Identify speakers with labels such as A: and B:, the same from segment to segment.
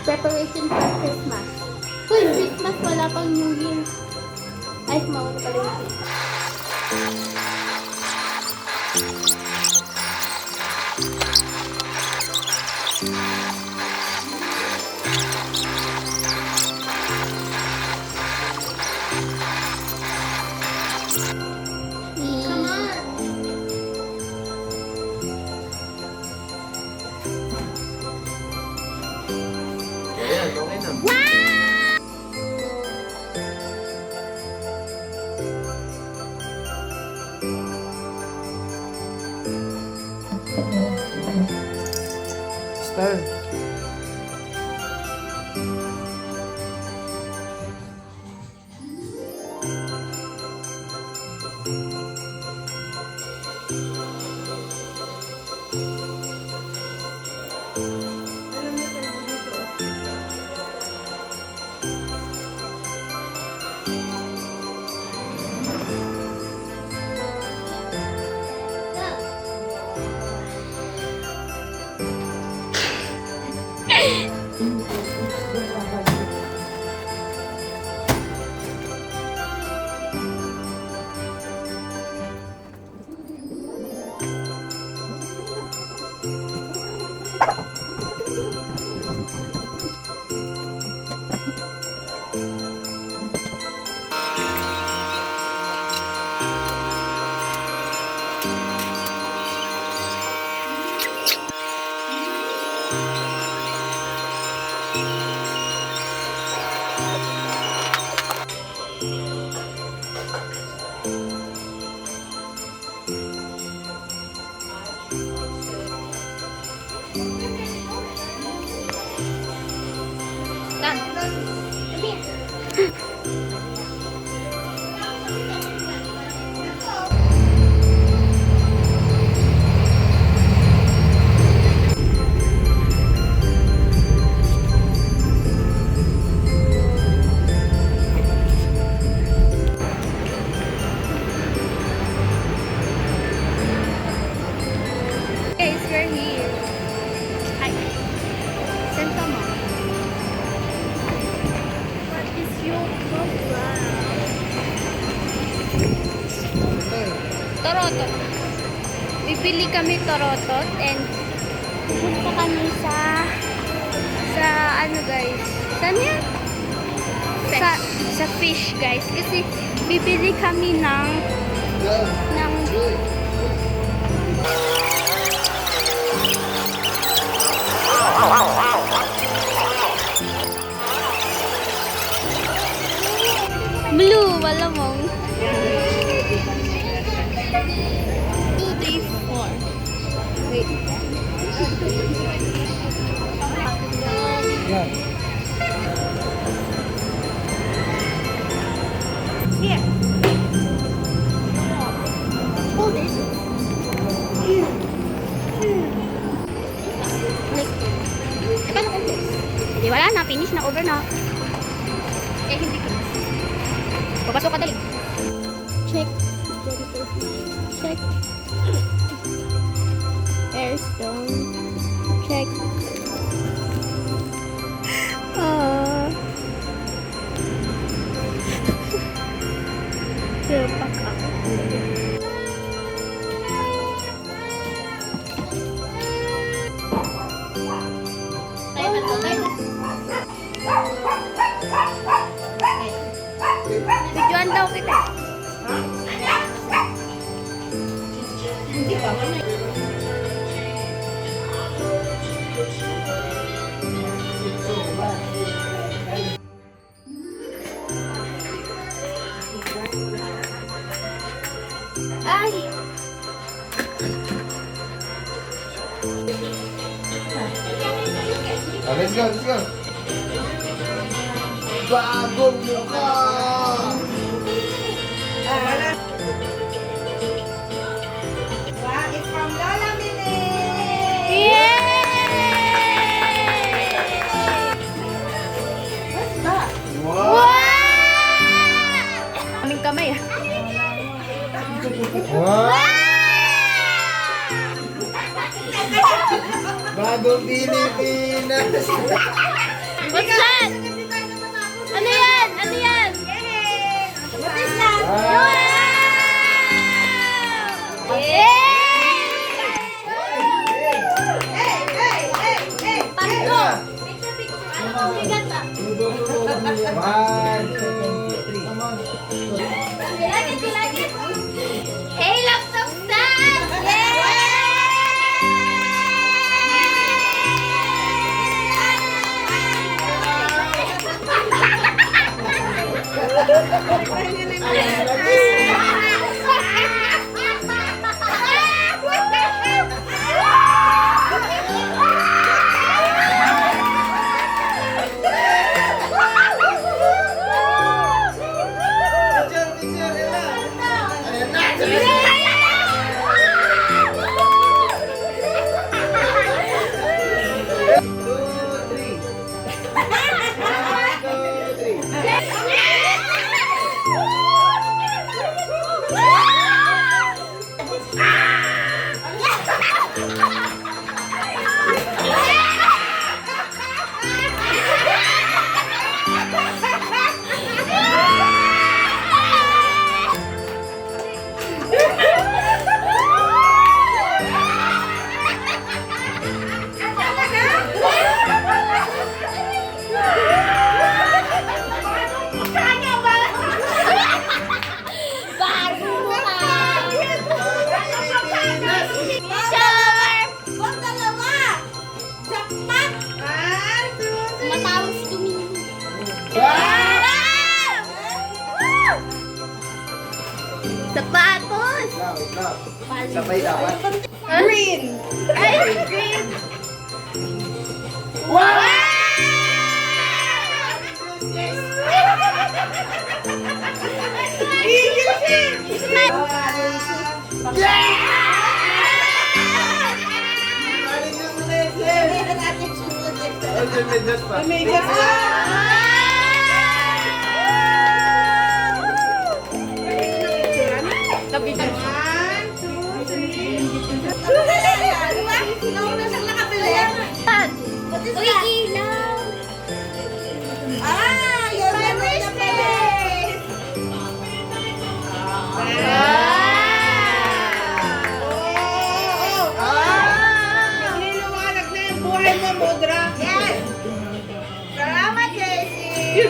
A: Preparation for Christmas. Uy, Christmas, wala pang New Year. Ay, mauna pala yung Come on.
B: Ayan, okay na. Star.
A: Guys, we're here. Hi. Saan ka mo? What is your problem? Torotot. Bibili kami torotot and pupunta kami sa ano guys? Saan yan? Sa fish guys. Kasi bibili kami ng blue, wala mong 2, 3, 4. Wait.
B: Yeah.
A: Here. Hold it. Like, paano kung this? Di wala na, finish na, over na. Eh, hindi ko. Papasok ka dali. Check. Check. Airstone. Check. Silpak ako. Videoan daw kita. Hindi pa. Ay!
B: Let's go, let's go. Bagong mukha!
C: It's from Lola Mini!
A: Yay! What's that?
B: Wow!
A: Aming kamay ah.
B: Wow! Bagong Pilipinas!
A: What's that? Ano yan? Ano yan?
C: What is that?
A: Wow! Yay! Pango! Ano ang bigat ah?
B: 1, 2, 3. Come on.
A: You like it? Hey, lots of stars! Yay!
B: Picture, picture, Ella. Ayan na. Two, three. 1, 2, 3.
A: Sapatos!
B: Wait lang. Sabay dapat.
A: Green! Ay, green!
B: Wow!
A: Kapitan siya. Uy, ilaw!
C: Niliwanag na yung buhay mo, Mudra. Yes! Salamat, Jessie!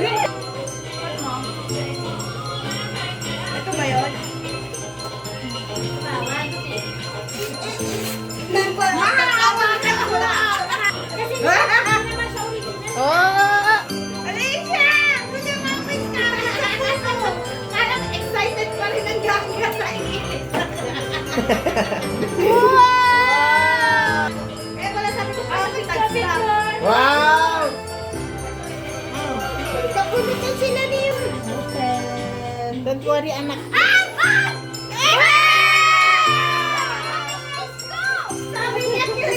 C: Ito ba yun?
A: Oh!
C: Alicia! Gusto mo ang quiz ka? Parang excited pa rin ang gangga sa init.
A: Wow!
C: Eh, wala sabi ko kasi tag-stop.
B: Wow!
C: Kapulitan sila niyo. Don't worry, anak.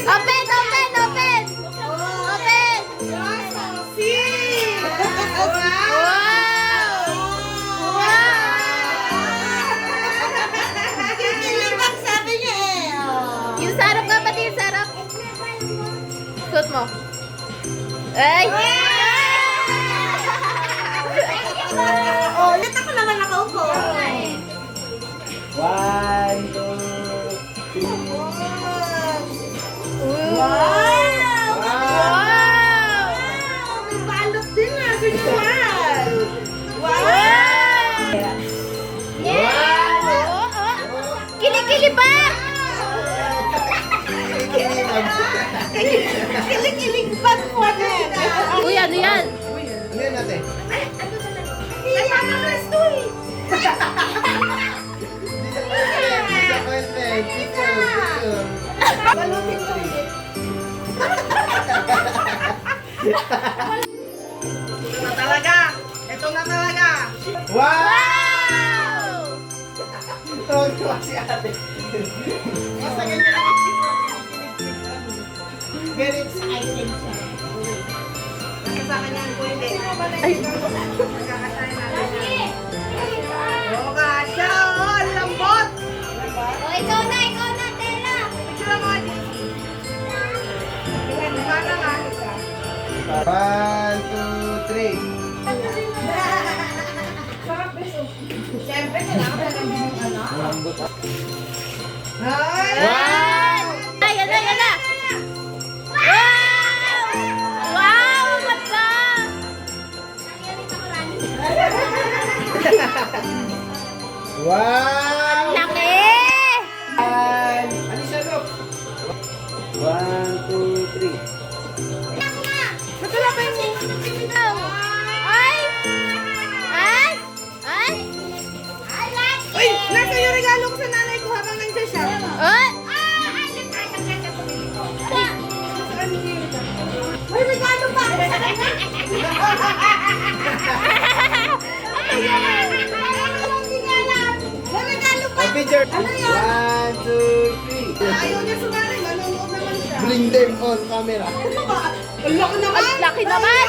A: Open! Open! Open! Open! Yung sarap nga pati yung sarap. Suot mo. Ay!
C: Oh, let ako naman nakaupo.
B: 1, 2, 3.
C: Wow!
A: Wow!
C: May balot din ah. Visual. Wow!
A: Yeah! Oh, oh. Kilikili pa!
C: Kilig-kilig pa po na.
A: Uy, ano yan?
B: Ano yun natin?
C: Nayamakas to eh.
B: Disappointment. Picture, picture.
C: Balutin ko ulit. Ito na talaga. Ito na talaga.
B: Wow! Tuwa si ate.
C: Basta ganyan lang yung very excited siya. Nakasama niya ang kuwili. Ay! Magkakasaya natin. Oo nga siya. Oh, ang lambot.
A: Oh, ikaw na, Tela!
C: Picture mo, Adi. Diba na nga.
B: 1, Okay.
C: Sarap beso. Siyempre, kailangan na lang din yung ano.
B: Malambot.
C: Ay!
B: Wow!
A: Ay, yan na, yan na! Wow! Wow! Ang ganda!
B: Wow!
A: Laki!
B: Ano siya, Dok? 1, 2, 3.
C: Matula pa yung...
A: Ay! Ay! Ay!
C: Uy! Nasa yung regalo ko sa nanay ko habang nandiyan siya.
A: Ay!
C: Saan yun? May regalo pa ako sa kanya. May regalo pa.
B: Oh, picture.
C: Ano yun?
B: 1, 2, 3.
C: Ayaw niya sumali. Nanonood naman siya.
B: Bring them on camera.
C: Ang laki naman.
A: Ang laki naman!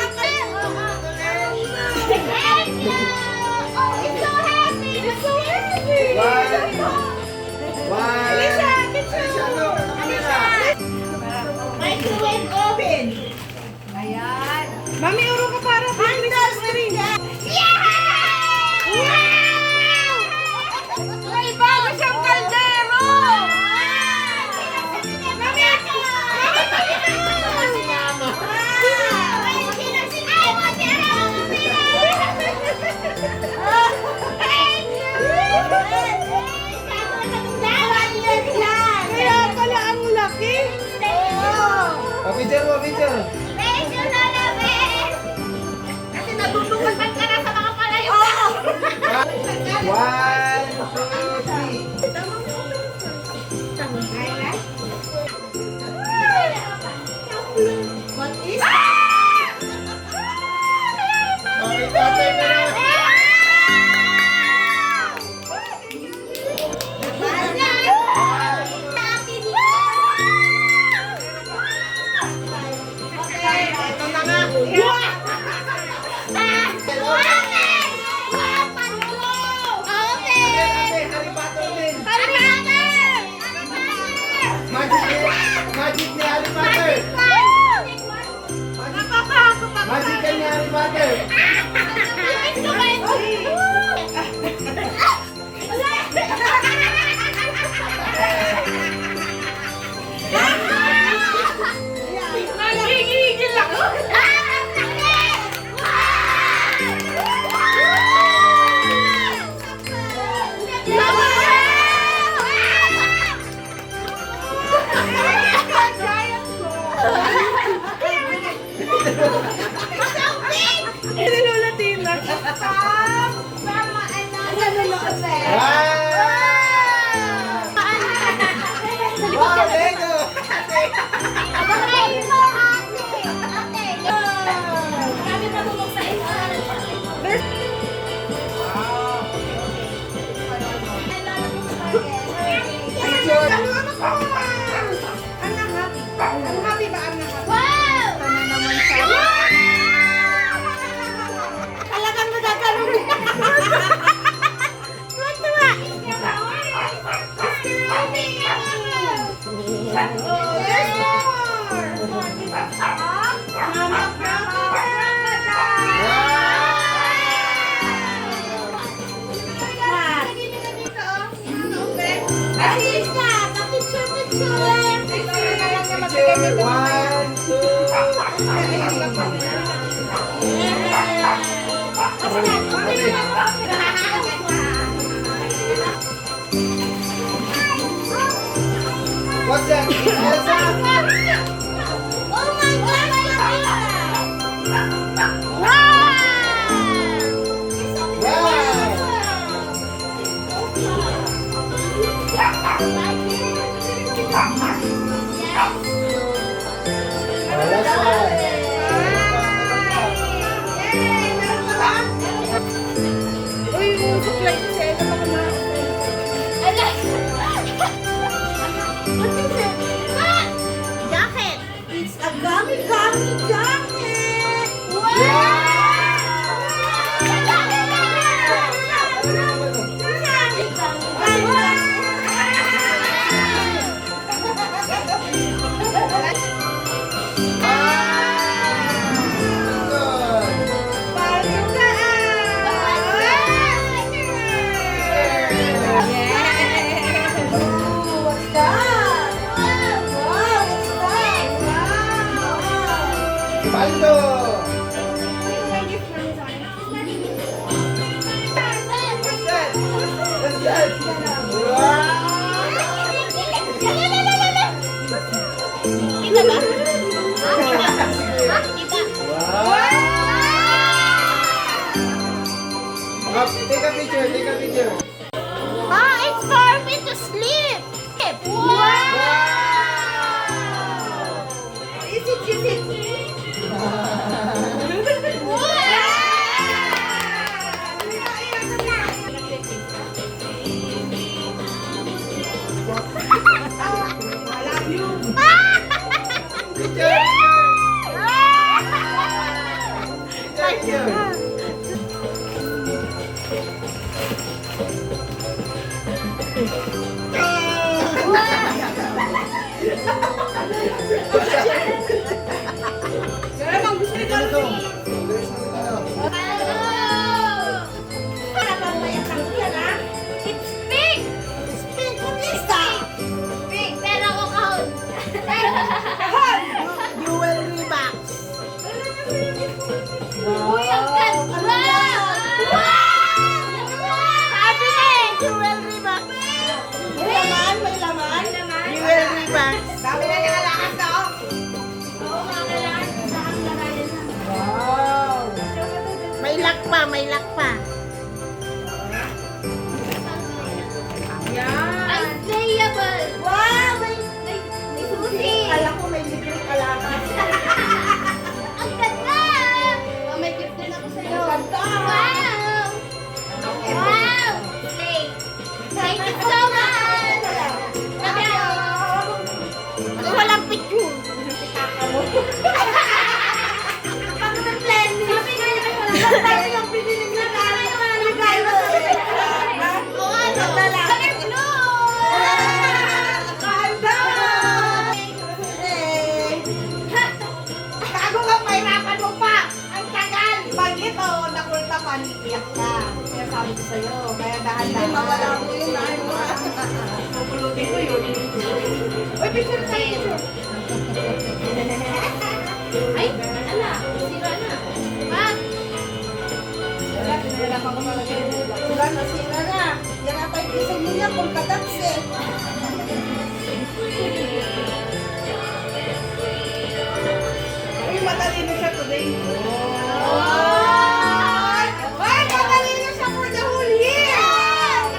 B: One.
C: Lisa,
B: Lisa, Dok. Camera.
C: Microwave oven. Ayan. Mami, uro ka para Christmas tree. May bago siyang kaldero. Mami, kaya pala ang laki.
B: Oh, picture mo, picture.
A: Kasi natutulungan ka na sa mga palayo.
B: 1, 2, 3.
C: What is?
B: Okay, tatay na lang.
C: Ito na nga.
B: Ate, Harry Potter din. Magic ni Harry Potter. Magic ka ni Harry Potter.
C: Nagigigil ako. Nilulatina.
B: Wow, Lego.
C: Ang happy ba ang happy?
A: Wow!
C: Sana naman siya. Talagang magkakaroon.
A: Tuwa-tuwa!
C: Oh, there's more.
B: Picture. 1, 2, 3. What's that? Elsa? Oh, that's fine.
C: Uy, yung supply ko sa ito baka ma...
A: Jacket!
C: It's a gummy jacket!
B: Good. Paldo! What's that? Wow!
A: Kita ba? Ha? Kita.
B: Wow! Take a picture, take a picture.
A: Ah, it's for me to sleep. Wow!
C: Is it, is it? I love you.
B: Picture! Picture!
C: Kaya bang gusto ni
B: Ano to?
A: Hello!
C: Para bang mayakang yan, ha?
A: It's pink! It's pink! It's pink! Pink! Pero ako kahon.
C: Jewelry box.
A: Uy, ang ganda! Wow! Sabi na eh, jewelry box.
C: May laman, may laman.
A: Jewelry box.
C: Dami na niya lakas, no?
A: Oo, mga kailangan sa akin lagayan na.
C: Wow.
D: May lock pa, may lock pa.
C: Yan.
A: Unplayable! Wow! May susi!
C: Kala ko may libreng alakas.
A: Ang ganda! Oh, may gift din ako sa'yo.
C: Ang ganda!
A: Wow! Wow! Slay! Thank you so much! Sabi ako.
D: Walang picture.
A: Paano ng plan? Sabi nga niya wala.
C: Dami yung pinili niya na. Lagay mo sa
A: O ano? Color blue!
C: Ganda! Bago ka mahirapan mo pa! Ang tagal! Pag ito, nakulta pa, iiyak ka. Kaya sabi ko sa'yo, kaya dahan-dahan. Hindi mawala mo yun, dahil mo. Pupulutin ko yun. Uy, picture tayo, picture.
A: Ay, ala. Sira na. Wag.
C: Wala na, sira na. Yan ang tayo pisan niya kung kadaks eh. Uy, matalino siya today. Ay, matalino siya for the whole year!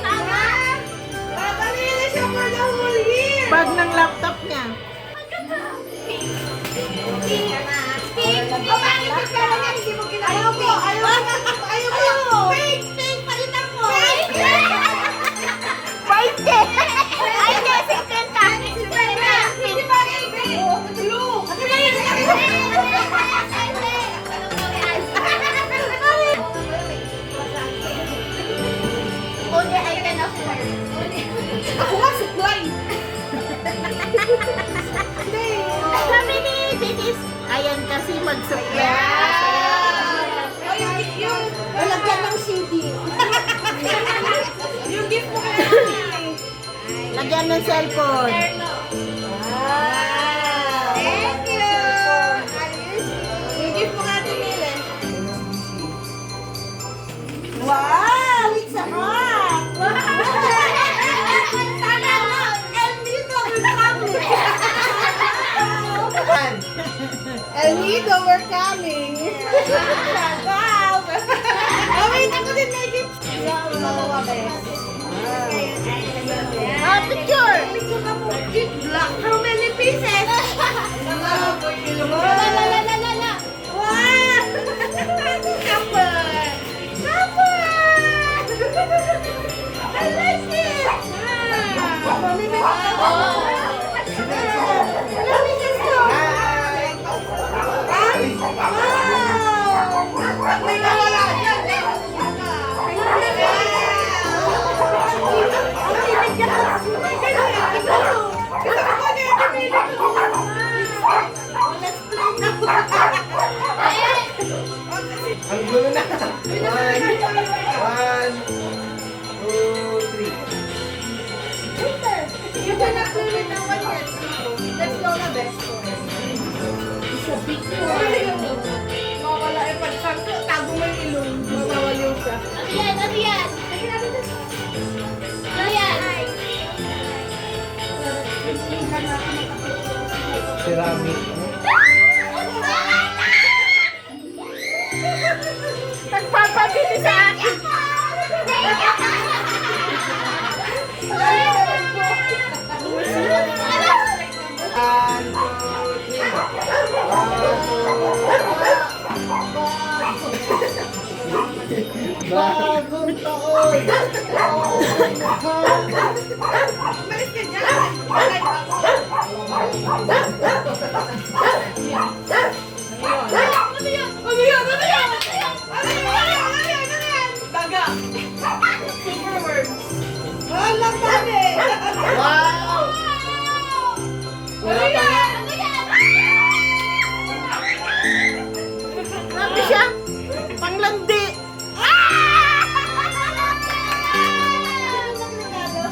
A: Tama.
C: Matalino siya for the whole year!
D: Bag ng laptop niya.
A: Pink. Pink. Pink.
C: Oh, bakit yung pera niya hindi mo ginagawa? Ayaw ko! Ayaw ko! Pink! Pink! Palitan mo!
A: Paite. Ay, kasi kanta.
C: Hindi ba yung pink? Blue!
A: Only I can afford.
C: Ako nga, supply! Hindi!
A: Sabi ni Dennis,
D: Ayan kasi mag-supply.
C: Oh, yung lalagyan ng CD. Yung gift mo kaya
D: Lagyan ng cellphone.
A: Terno.
C: Thank you! Yung gift mo kaya Mile. Wow! It's a heart!
A: Sana mo.
C: El Nido, we're coming! El Nido, we're coming! Wow! Oh, wait, ako din may gift!
D: Ah, picture!
C: How many pieces?
A: La la la la la la.
C: Wow! Couple! Couple! I like it! Mami, may
A: Oh.
C: Mami, let's go! Wow! May nawala dyan!
B: Ang gulo na. One, two, three.
C: You cannot do it now, one yet. Let's go na best. It's a big one.
B: Ceramic.
D: Nagpapabili sa akin.
B: One, two, three. Bagong taon!
C: Umalis ka dyan. Bakit ako? Ano yan? Ano yan? Ano yan? Ano yan? Daga. Superworms. Walang tali.
B: Wow!
C: Ano yan?
D: Grabe siya. Panglandi.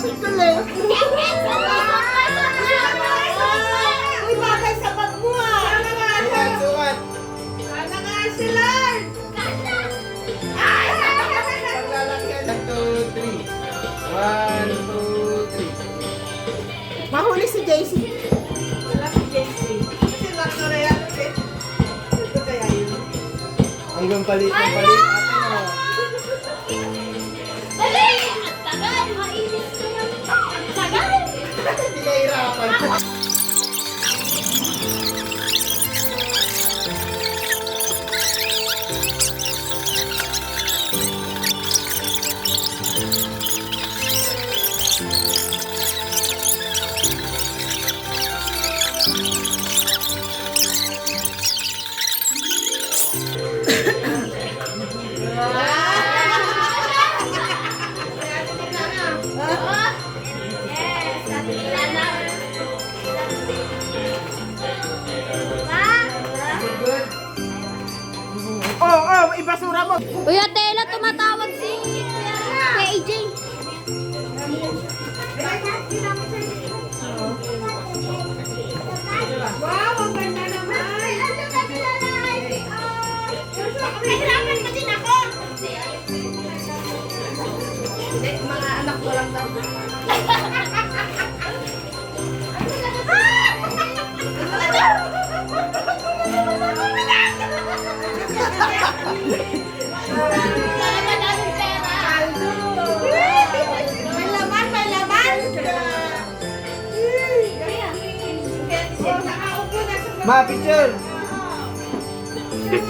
D: Tuloy.
C: Uy, bagay sa bag mo ah. Sana nga siya.
B: Sukat!
C: Sana nga si Lord.
B: Paglalagyan. 1, 2, 3. 1, 2, 3.
D: Mahuli si JC.
C: Wala si JC. Kasi lang na rin yan. Ito kaya yun.
B: Hanggang palit ng palit.
A: Dali! Ang tagal! Mainit naman. Ang tagal!
B: Hindi nahirapan.
A: Yes! Sabi nila na.
B: Good.
D: Oo, ibasura mo.
A: Uy, Ate Ella, tumatawag si AJ.
C: Wow, ang ganda naman.
A: Nahirapan pa din ako.
C: Hindi, mga anak ko lang daw.
A: Sana madaming pera.
C: May laman, may laman. Oh, nakaupo na sa
B: Ma, picture!
A: Thank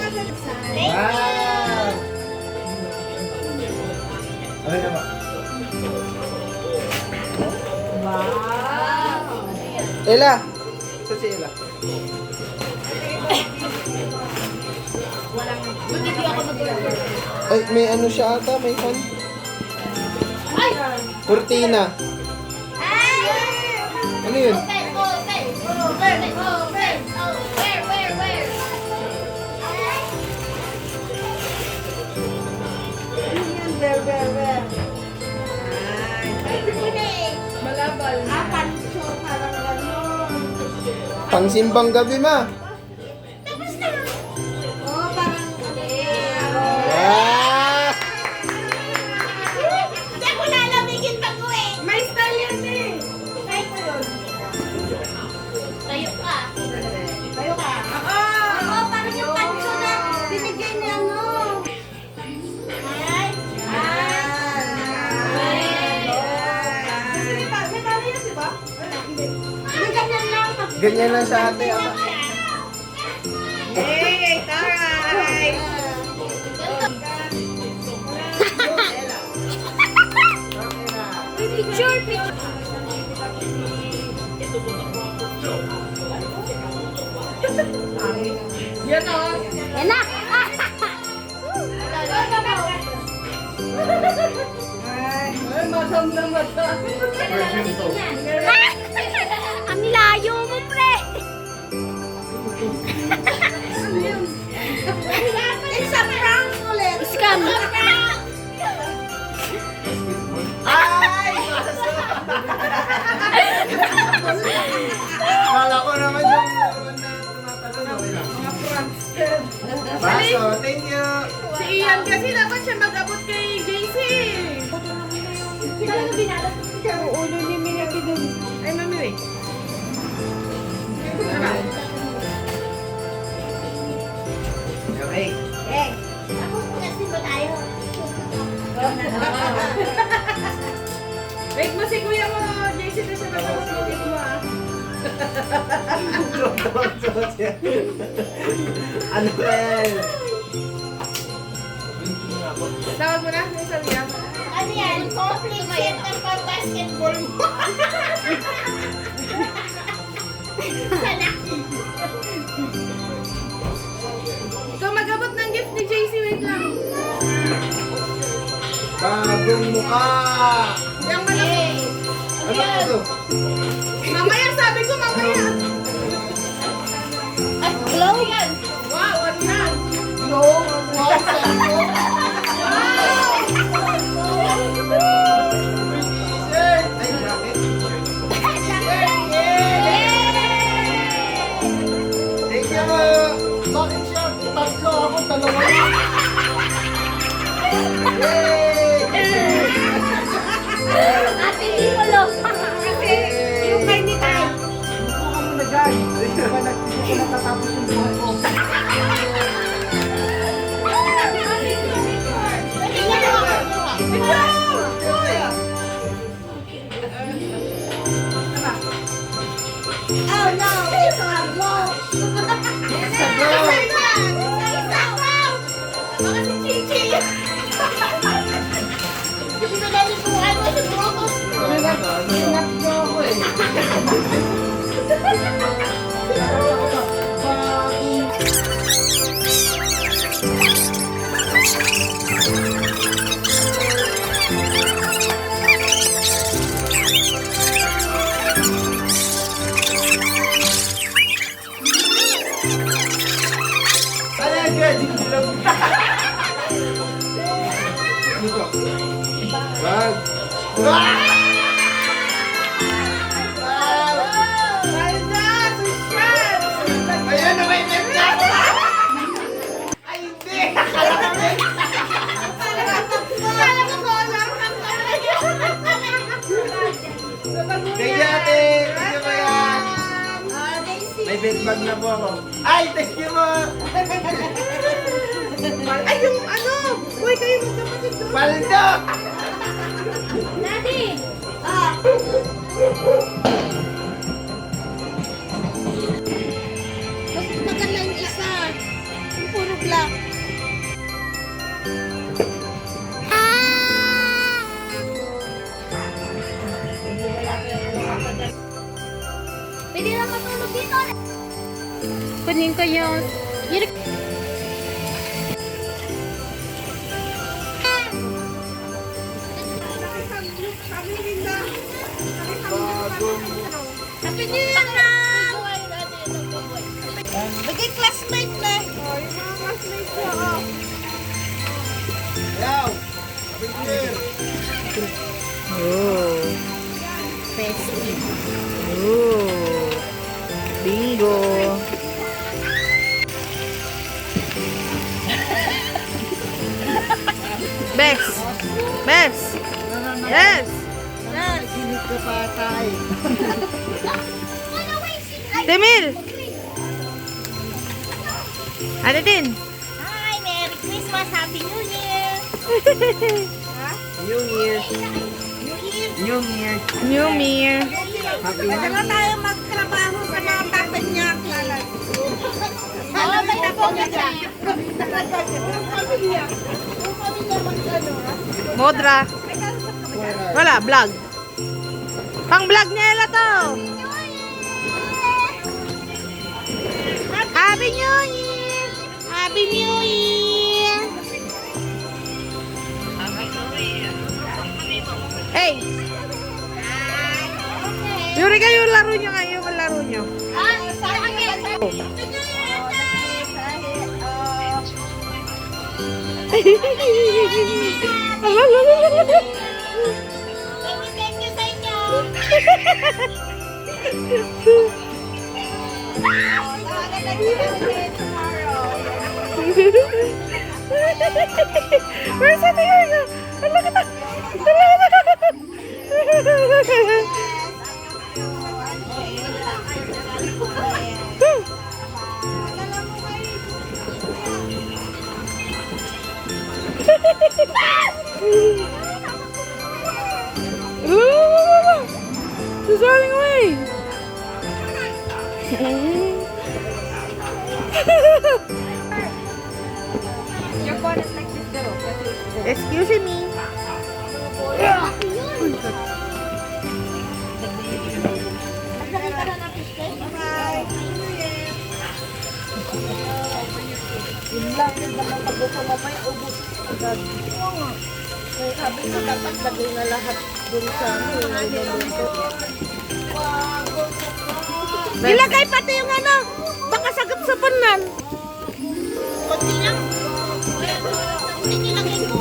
B: Wow! Ano na ba? Ella! Ito si Ella.
A: Buti di ako nag-order.
B: Ay, may ano siya ata, may fan.
A: Ay!
B: Cortina.
A: Ay!
B: Ano yun?
A: Open, open, open, open. Oh, where?
C: Malabal. Panso, parang gano'n.
B: Pangsimbang gabi, ma.
C: Oh, parang...
B: Ah!
A: Hindi ako lalamigin pag-uwi.
C: May style yan eh. Try ko yun.
A: Tayo ka.
C: Tayo ka.
A: Oo, parang yung panso na binigay ni ano. Ay!
C: Kasi may tali yan, di ba? Hindi.
A: Hindi ganyan lang.
B: Ganyan lang sa ate.
C: Hey, taray!
A: Picture.
C: Yan o.
A: Yan na.
C: Ay, madam na madam.
A: Ang layo mo, pre.
C: It's a prank ulit.
A: Scam.
B: Ay! Kala ko naman yung tumatalon. Okay lang.
C: Mga prankster.
B: Baso, thank you.
C: Si Ian kasi dapat siya mag-abot kay JC.
A: Talaga binalat.
C: Ulo ni Minaki dun. Ay, mami, wait.
B: Okay.
C: Wait mo si kuya mo, JC na siya matapos mo ah.
B: Ano ba yan?
C: Tawag mo na, may sabi yan.
A: Ano yan? Complete set ng pang-basketball mo.
C: Ikaw mag-abot ng gift ni JC, wait lang.
B: Bagong mukha!
C: Yung malaki.
B: Ano ba ito?
C: Mamaya, sabi ko mamaya.
A: Ay, glow yan.
C: Wow, what na?
A: No, wow, cellphone.
B: T-shirt! Ay, jacket. Thank you po! Bakit siya? Tatlo ako, dalawa lang. Yay!
A: Ate, di ko lang. Kasi, yung kay ni Tay.
B: Upo ka muna dyan. Hindi ko natatapos yung buhay ko.
A: Tingnan mo. Oh no, it's a glow.
B: Sa glow.
A: Baka si Chichi. Hindi na nalikuhan mo sa bukos.
B: Ingat ko ako eh. Talaga, dito lang. Dito. Wag. Wag! Ayan na may net ka! Ay, hindi! Akala ko may... Thank you, ate! Thank you, Bayan! May bed bag na po ako. Ay, thank you mo!
C: Ay, yung ano? Uy, kayo magkapatid doon.
B: Paldo!
A: Daddy! Mas maganda yung isa. Yung puro black. Pwede lang matulog dito.
C: Kunin ko yung...
A: Happy New Year na! Maging classmate na.
B: Yaw! Picture!
D: Oh.
A: Festive.
D: Oh. Bingo. Bex. Bex. Yes.
B: Ginit ka pa tayo.
D: Demil. Ano din?
A: Hi! Merry Christmas! Happy New Year!
B: New Year! New Year!
D: New Year.
B: Happy New
C: Dalawa
B: Year!
C: tayo magtrabaho sa mga tatay niya.
A: Oo, may ako na siya.
D: Modra. Wala, vlog. Pang vlog niya Ella to. Happy New Year. Happy New Year. Hey. Yuri kayo laro nyo ngayon. Laro nyo.
A: Ah, sa akin. Thank you sa inyo.
D: Where's the thing? Look at that. Look at that. She's running away.
C: Your phone is like this, girl.
D: Excuse me.
C: Bye. Yun lang, yun naman pag-upo mamaya, ubus agad. Kaya sabi ko, dapat lagay na lahat dun sa
D: Ilagay pati yung ano. Baka sagap sa panan.
A: Kunti lang. Kunti nilagay ko.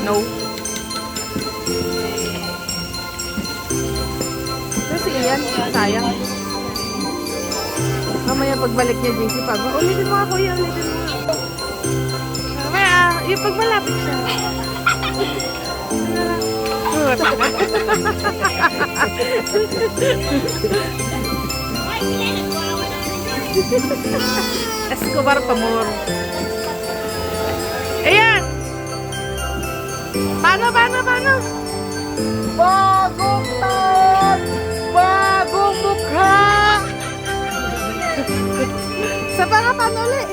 D: No. Kasi yan, sayang. Mamaya pagbalik niya, JC, pag ulitin mo ako yan, ulitin mo. Mamaya, yung pag malapit siya. Escobar Pamor. Ayan! Paano? Bagong taon! Bagong mukha! Sa nga, paano ulit?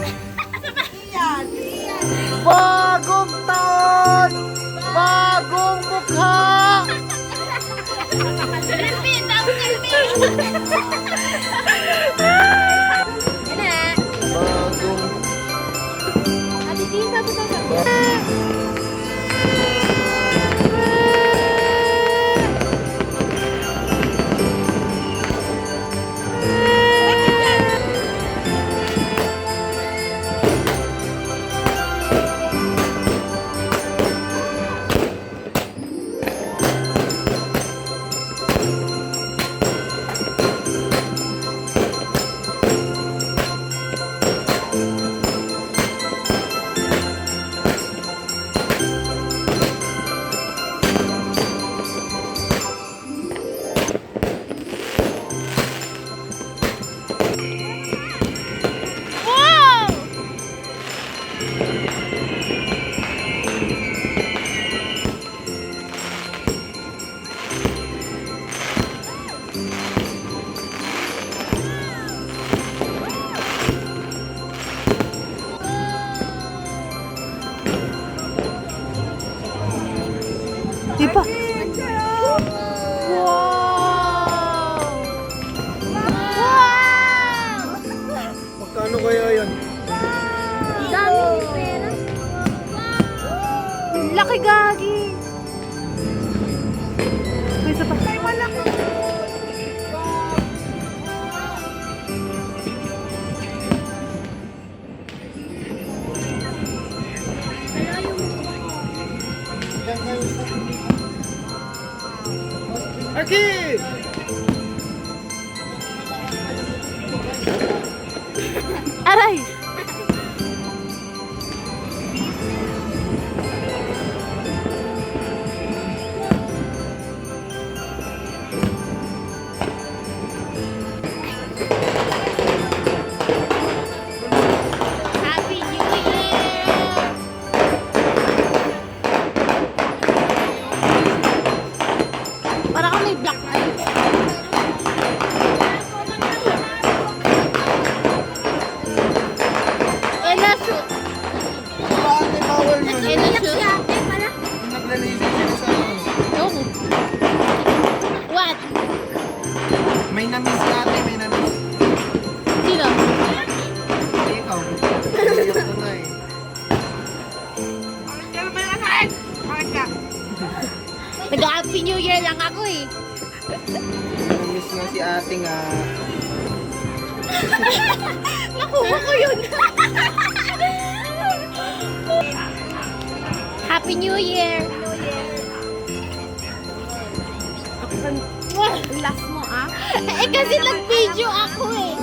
D: Bagong taon! Bagong mukha!
A: Selfie! Tapos selfie! Yan na.
B: Bagong
A: Ate Jean, tapos na sa
D: Di pa.
B: magkano kaya yan?
A: dami ni pera.
D: Laki gagi. May isa pa. Ay, wala ko.
B: Aki!
D: Aray!
A: Happy New Year! Para kang may black eye. Ella shoot.
B: Ate, bawal yun.
A: Ella shoot. Pala.
B: Naglalaser siya sa ano.
A: No. What?
B: May na-miss ate, may na-miss.
A: Sino?
B: Ikaw. Iyak ko na eh.
D: Kailan ba yung anak? Bakit ka?
A: Nag-Happy New Year lang ako eh.
B: May na-miss nga si ate nga.
A: Nakuha ko yun. Happy New Year.
D: Last mo, ah?
A: Eh kasi nag-video ako eh.